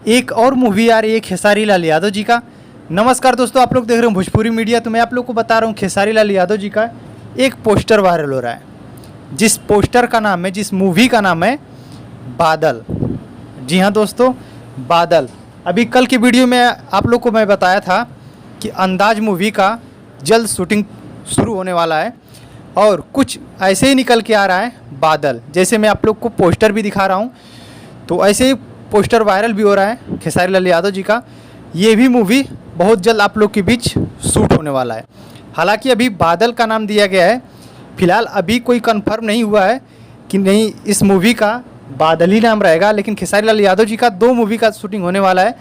एक और मूवी आ रही है खेसारी लाल यादव जी का। नमस्कार दोस्तों, आप लोग देख रहे हो भोजपुरी मीडिया। तो मैं आप लोग को बता रहा हूँ खेसारी लाल यादव जी का एक पोस्टर वायरल हो रहा है, जिस पोस्टर का नाम है, जिस मूवी का नाम है बादल। जी हाँ दोस्तों, बादल। अभी कल की वीडियो में आप लोग को मैं बताया था कि अंदाज मूवी का जल्द शूटिंग शुरू होने वाला है और कुछ ऐसे ही निकल के आ रहा है बादल। जैसे मैं आप लोग को पोस्टर भी दिखा रहा हूँ, तो ऐसे ही पोस्टर वायरल भी हो रहा है खेसारी लाल यादव जी का। ये भी मूवी बहुत जल्द आप लोग के बीच शूट होने वाला है। हालांकि अभी बादल का नाम दिया गया है, फिलहाल अभी कोई कंफर्म नहीं हुआ है कि नहीं इस मूवी का बादल ही नाम रहेगा, लेकिन खेसारी लाल यादव जी का 2 मूवी का शूटिंग होने वाला है,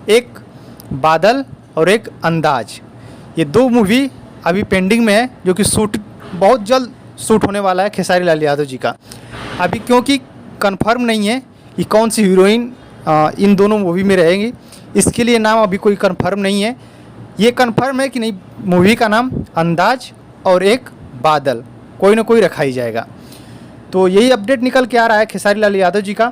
एक बादल और एक अंदाज। ये 2 मूवी अभी पेंडिंग में है, जो कि शूट बहुत जल्द शूट होने वाला है खेसारी लाल यादव जी का। अभी क्योंकि कंफर्म नहीं है कि कौन सी हीरोइन इन दोनों मूवी में रहेंगी, इसके लिए नाम अभी कोई कंफर्म नहीं है। ये कंफर्म है कि नहीं मूवी का नाम अंदाज और एक बादल कोई ना कोई रखा ही जाएगा। तो यही अपडेट निकल के आ रहा है खेसारी लाल यादव जी का,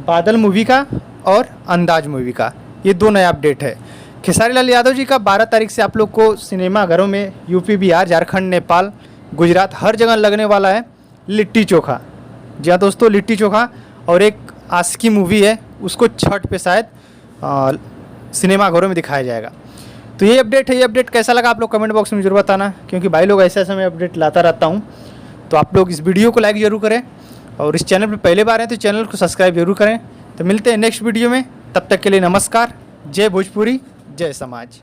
बादल मूवी का और अंदाज मूवी का। ये 2 नया अपडेट है। खेसारी लाल यादव जी का 12 तारीख से आप लोग को सिनेमाघरों में यूपी, बिहार, झारखंड, नेपाल, गुजरात हर जगह लगने वाला है लिट्टी चोखा। जी हाँ दोस्तों, लिट्टी चोखा। और एक आशिकी मूवी है, उसको छठ पे शायद सिनेमाघरों में दिखाया जाएगा। तो ये अपडेट है। ये अपडेट कैसा लगा आप लोग कमेंट बॉक्स में जरूर बताना, क्योंकि भाई लोग ऐसे ऐसे मैं अपडेट लाता रहता हूँ। तो आप लोग इस वीडियो को लाइक ज़रूर करें और इस चैनल पर पहले बार हैं तो चैनल को सब्सक्राइब जरूर करें। तो मिलते हैं नेक्स्ट वीडियो में, तब तक के लिए नमस्कार। जय भोजपुरी, जय समाज।